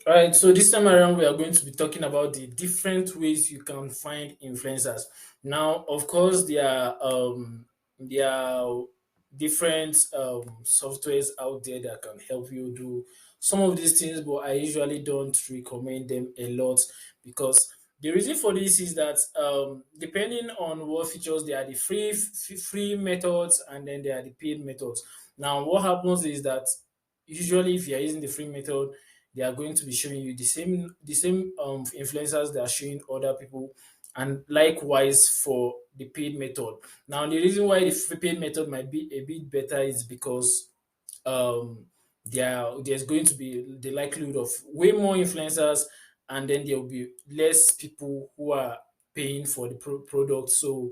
All right, so this time around, we are going to be talking about the different ways you can find influencers. Now, of course, there are different softwares out there that can help you do some of these things, but I usually don't recommend them a lot because the reason for this is that depending on what features, there are the free methods and then there are the paid methods. Now, what happens is that usually if you are using the free method, they are going to be showing you the same influencers that are showing other people, and likewise for the paid method. Now the reason why the free paid method might be a bit better is because um there's going to be the likelihood of way more influencers, and then there will be less people who are paying for the product, so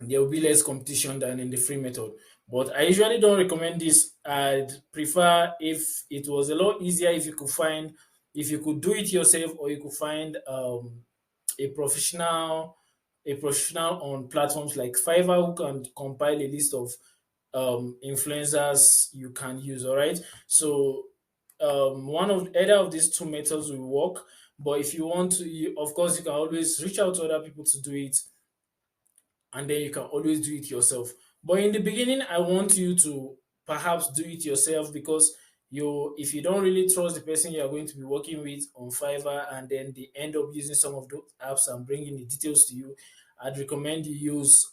there will be less competition than in the free method. But I usually don't recommend this. I'd prefer if it was a lot easier if you could find, if you could do it yourself, or you could find a professional a professional on platforms like Fiverr who can compile a list of influencers you can use. All right. So one of either of these two methods will work. But if you want to, of course, you can always reach out to other people to do it, and then you can always do it yourself. But in the beginning, I want you to perhaps do it yourself because if you don't really trust the person you are going to be working with on Fiverr, and then they end up using some of those apps and bringing the details to you, I'd recommend you use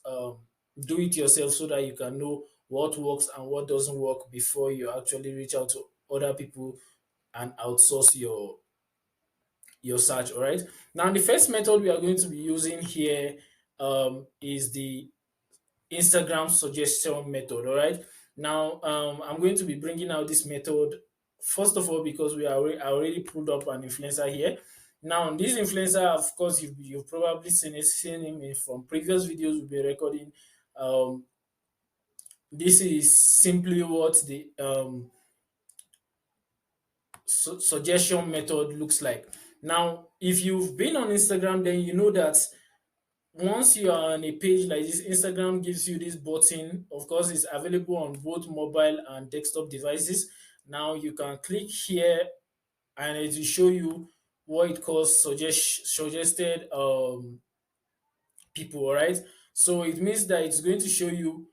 do it yourself so that you can know what works and what doesn't work before you actually reach out to other people and outsource your search. All right. Now, the first method we are going to be using here is the Instagram suggestion method. All right. Now, I'm going to be bringing out this method first of all because I already pulled up an influencer here. Now, this influencer, of course, you've probably seen him from previous videos we've been recording. Um, this is simply what the suggestion method looks like. Now, if you've been on Instagram, then you know that once you are on a page like this, Instagram gives you this button. Of course, it's available on both mobile and desktop devices. Now you can click here and it will show you what it calls suggested people. All right. So it means that it's going to show you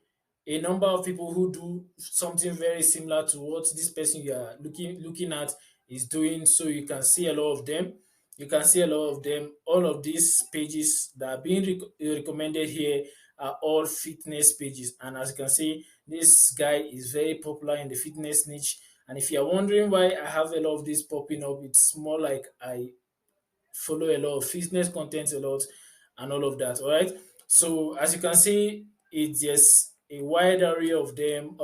a number of people who do something very similar to what this person you are looking at is doing. So you can see a lot of them. You can see a lot of them. All of these pages that are being recommended here are all fitness pages. And as you can see, this guy is very popular in the fitness niche. And if you're wondering why I have a lot of this popping up, it's more like I follow a lot of fitness content a lot and all of that. All right. So as you can see, it's just a wide array of them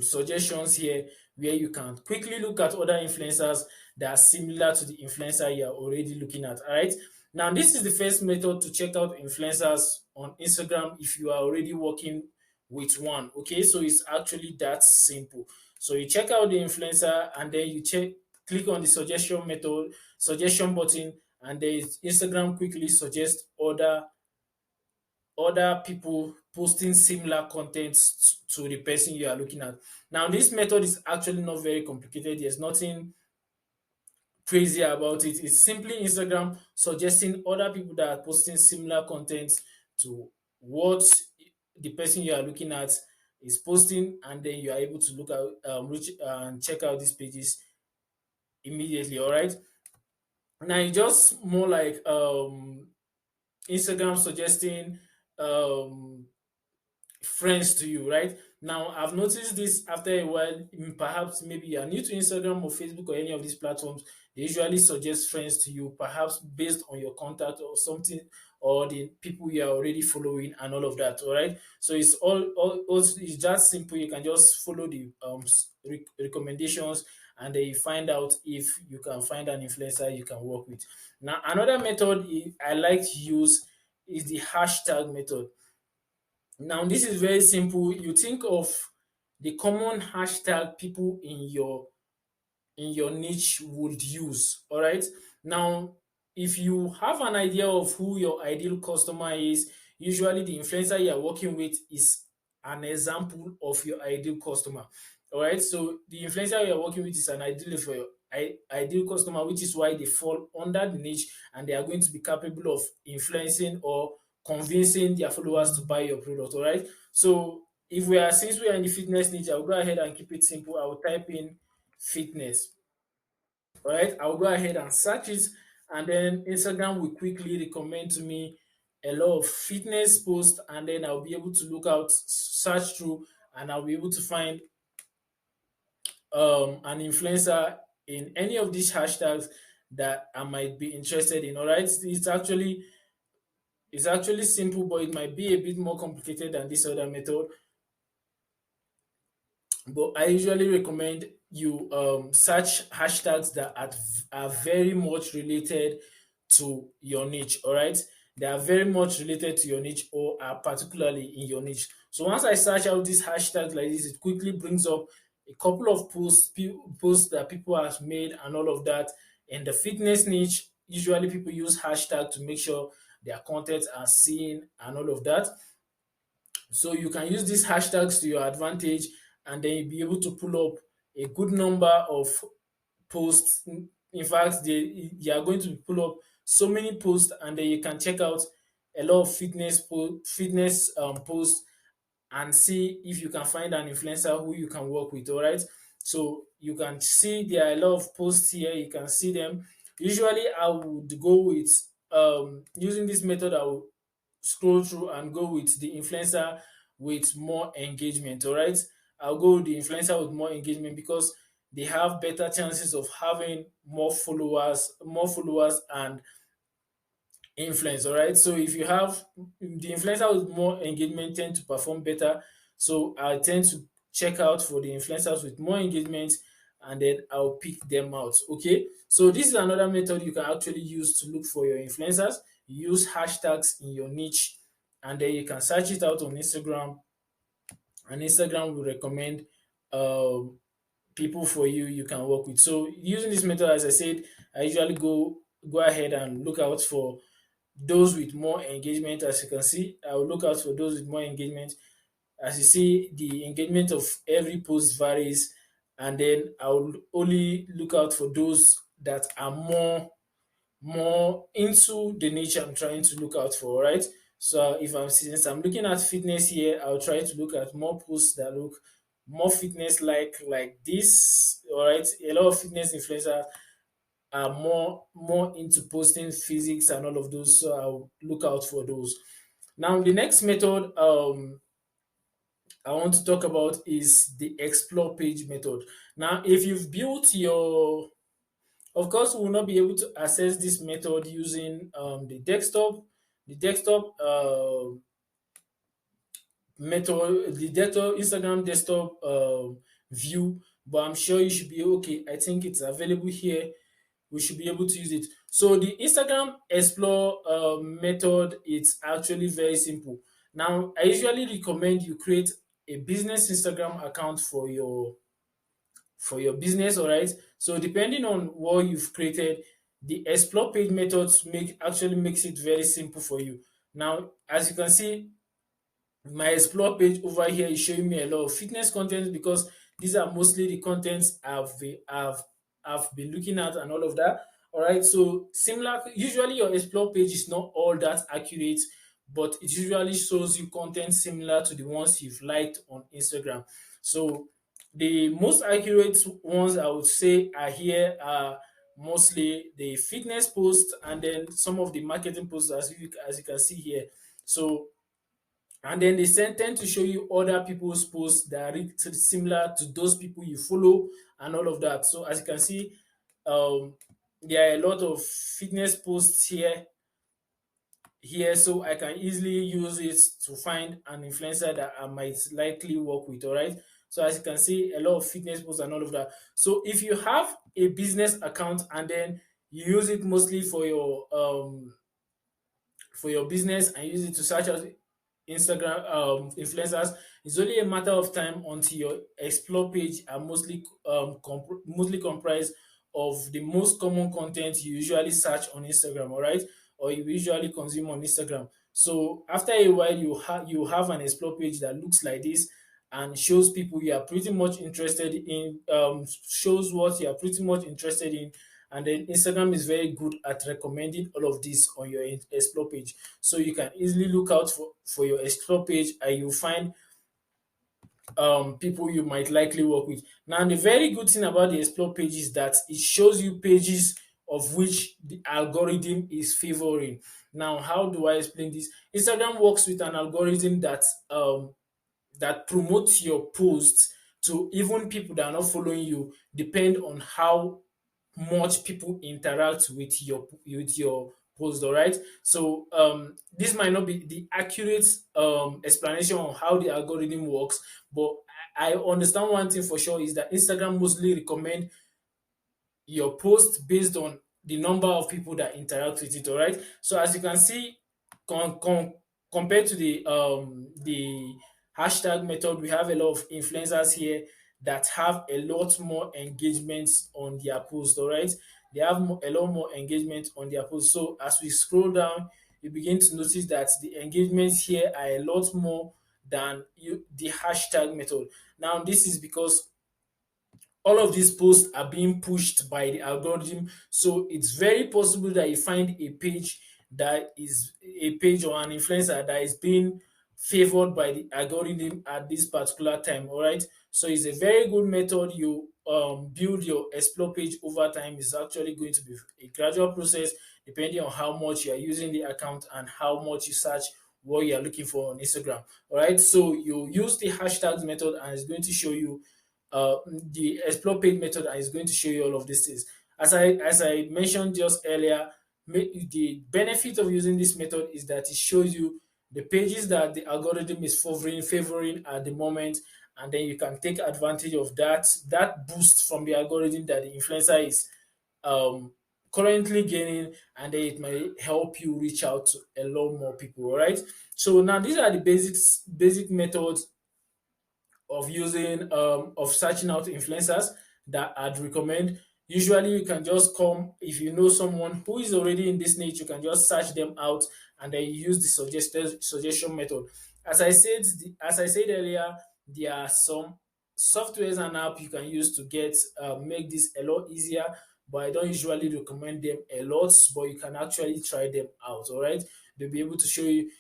suggestions here where you can quickly look at other influencers that are similar to the influencer you're already looking at. All right. Now, this is the first method to check out influencers on Instagram if you are already working with one. Okay, so it's actually that simple. So you check out the influencer and then click on the suggestion button, and then Instagram quickly suggests other people posting similar content to the person you are looking at. Now, this method is actually not very complicated. There's nothing crazy about it. It's simply Instagram suggesting other people that are posting similar content to what the person you are looking at is posting, and then you are able to look at reach and check out these pages immediately. All right. Now it's just more like Instagram suggesting um friends to you, right? Now, I've noticed this after a while. Perhaps maybe you are new to Instagram or Facebook or any of these platforms. They usually suggest friends to you, perhaps based on your contact or something, or the people you are already following and all of that. All right. So it's it's just simple. You can just follow the recommendations, and then you find out if you can find an influencer you can work with. Now, another method I like to use is the hashtag method. Now, this is very simple. You think of the common hashtag people in your niche would use. All right. Now, if you have an idea of who your ideal customer is, usually the influencer you are working with is an example of your ideal customer. All right. So the influencer you're working with is an ideal for your ideal customer, which is why they fall under the niche and they are going to be capable of influencing or convincing their followers to buy your product. All right. So if we are since we are in the fitness niche, I'll go ahead and keep it simple. I'll type in fitness. All right. I'll go ahead and search it, and then Instagram will quickly recommend to me a lot of fitness posts, and then I'll be able to look out, search through, and I'll be able to find an influencer in any of these hashtags that I might be interested in. All right, it's actually simple, but it might be a bit more complicated than this other method. But I usually recommend you search hashtags that are very much related to your niche. All right, they are very much related to your niche or are particularly in your niche. So once I search out these hashtags like this, it quickly brings up a couple of posts that people have made and all of that. In the fitness niche, usually people use hashtag to make sure their content are seen and all of that. So you can use these hashtags to your advantage, and then you'll be able to pull up a good number of posts. In fact, they are going to pull up so many posts, and then you can check out a lot of fitness posts and see if you can find an influencer who you can work with. All right. So you can see there are a lot of posts here. You can see them. Usually, I would go with using this method. I would scroll through and go with the influencer with more engagement. All right. I'll go with the influencer with more engagement because they have better chances of having more followers and influence. All right. So if you have the influencer with more engagement tend to perform better. So I tend to check out for the influencers with more engagement, and then I'll pick them out. Okay. So this is another method you can actually use to look for your influencers. Use hashtags in your niche, and then you can search it out on Instagram, and Instagram will recommend people for you can work with. So using this method, as I said, I usually go ahead and look out for those with more engagement. As you can see, I will look out for those with more engagement. As you see, the engagement of every post varies, and then I will only look out for those that are more into the niche I'm trying to look out for, right? So if I'm since I'm looking at fitness here, I'll try to look at more posts that look more fitness like this. All right, a lot of fitness influencers are more into posting physics and all of those, so I'll look out for those. Now the next method I want to talk about is the explore page method. Now if you've built your of course, we will not be able to access this method using the desktop method, the desktop Instagram desktop view, but I'm sure you should be okay. I think it's available here. We should be able to use it. So the Instagram Explore method, it's actually very simple. Now, I usually recommend you create a business Instagram account for your business. All right. So depending on what you've created, the explore page methods makes it very simple for you. Now, as you can see, my explore page over here is showing me a lot of fitness content because these are mostly the contents I've been looking at and all of that. All right. So similar, usually your explore page is not all that accurate, but it usually shows you content similar to the ones you've liked on Instagram. So the most accurate ones I would say are here are mostly the fitness posts and then some of the marketing posts as you can see here. So and then they tend to show you other people's posts that are similar to those people you follow and all of that. So as you can see, there are a lot of fitness posts here, so I can easily use it to find an influencer that I might likely work with. All right. So as you can see, a lot of fitness posts and all of that. So if you have a business account and then you use it mostly for your business and use it to search out Instagram influencers, it's only a matter of time until your explore page are mostly comprised of the most common content you usually search on Instagram, all right, or you usually consume on Instagram. So after a while, you have an explore page that looks like this, and shows people you are pretty much interested in, shows what you are pretty much interested in. And then Instagram is very good at recommending all of this on your explore page. So you can easily look out for your explore page, and you find people you might likely work with. Now, the very good thing about the explore page is that it shows you pages of which the algorithm is favoring. Now, how do I explain this? Instagram works with an algorithm that promotes your posts to even people that are not following you, depend on how much people interact with your post. All right, so this might not be the accurate explanation on how the algorithm works, but I understand one thing for sure is that Instagram mostly recommend your post based on the number of people that interact with it. All right. So as you can see, compared to the hashtag method, we have a lot of influencers here that have a lot more engagements on their post. All right. They have a lot more engagement on their post. So as we scroll down, you begin to notice that the engagements here are a lot more than the hashtag method. Now, this is because all of these posts are being pushed by the algorithm. So it's very possible that you find a page that is a page or an influencer that is being favored by the algorithm at this particular time. All right. So it's a very good method. You build your explore page over time. Is actually going to be a gradual process depending on how much you are using the account and how much you search what you are looking for on Instagram. All right. So you use the hashtags method and it's going to show you the explore page method is going to show you all of these things. As I mentioned just earlier, the benefit of using this method is that it shows you the pages that the algorithm is favoring at the moment, and then you can take advantage of that boost from the algorithm that the influencer is um, currently gaining, and then it might help you reach out to a lot more people. All right. So now these are the basic methods of using of searching out influencers that I'd recommend. Usually, you can just come if you know someone who is already in this niche, you can just search them out and then use the suggested suggestion method. As I said earlier, there are some softwares and app you can use to get make this a lot easier. But I don't usually recommend them a lot, but you can actually try them out. All right, they'll be able to show you.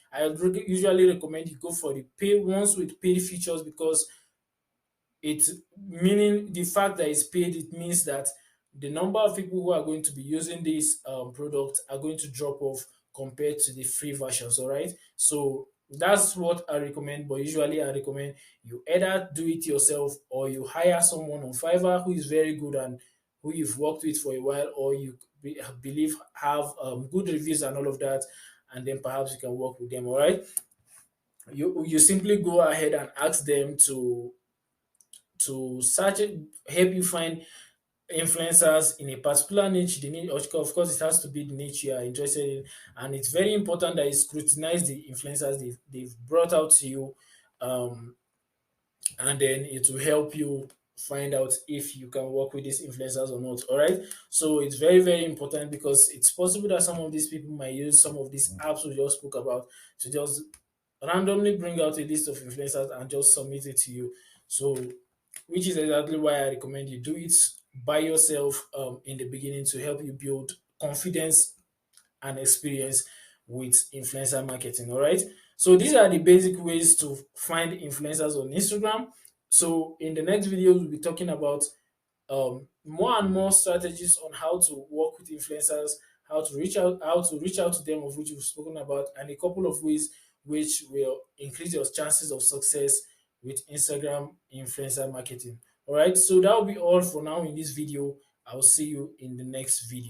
Usually recommend you go for the pay ones with paid features because it's meaning the fact that it's paid, it means that the number of people who are going to be using this product are going to drop off compared to the free versions. All right. So that's what I recommend. But usually, I recommend you either do it yourself or you hire someone on Fiverr who is very good and who you've worked with for a while, or you believe have good reviews and all of that. And then perhaps you can work with them. All right. You simply go ahead and ask them to search it, help you find influencers in a particular niche. The niche, of course, it has to be the niche you are interested in, and it's very important that you scrutinize the influencers they've brought out to you, um, and then it will help you find out if you can work with these influencers or not. All right. So it's very important because it's possible that some of these people might use some of these apps we just spoke about to just randomly bring out a list of influencers and just submit it to you. So, which is exactly why I recommend you do it by yourself in the beginning to help you build confidence and experience with influencer marketing. All right. So these are the basic ways to find influencers on Instagram. So in the next video, we'll be talking about more and more strategies on how to work with influencers, how to reach out to them, of which we've spoken about, and a couple of ways which will increase your chances of success with Instagram influencer marketing. All right, so that will be all for now in this video. I'll see you in the next video.